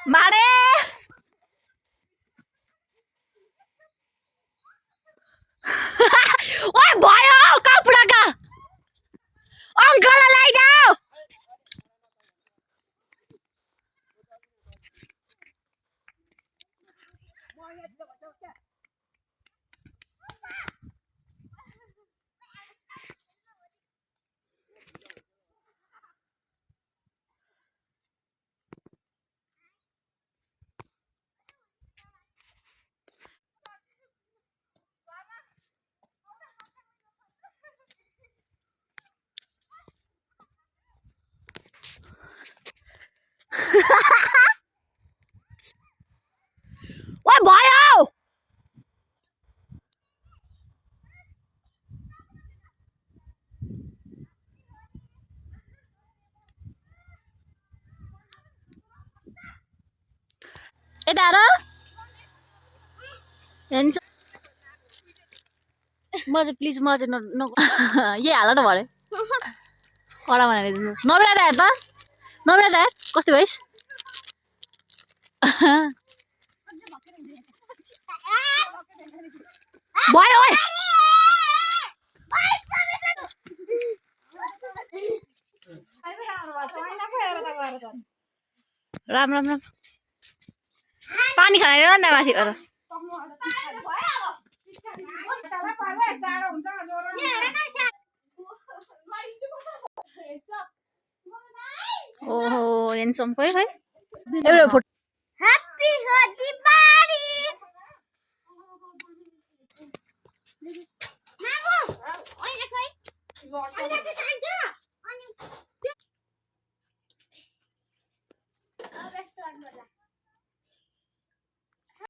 मारे ओए भयो कपडाका अङ्कललाई लैजाऊ ओए भयो यता र हेर्छ म चाहिँ प्लिज म चाहिँ यही हाल न भरे कडा भनेर नबिरा हेर त नबिरा हेर कस्तो भइस भयो ओए राम राम राम पानी खाएर न माथि गएर ओहो हेन्डसम खोइ खोइ एउटा फोटो ह्यापी दिवाली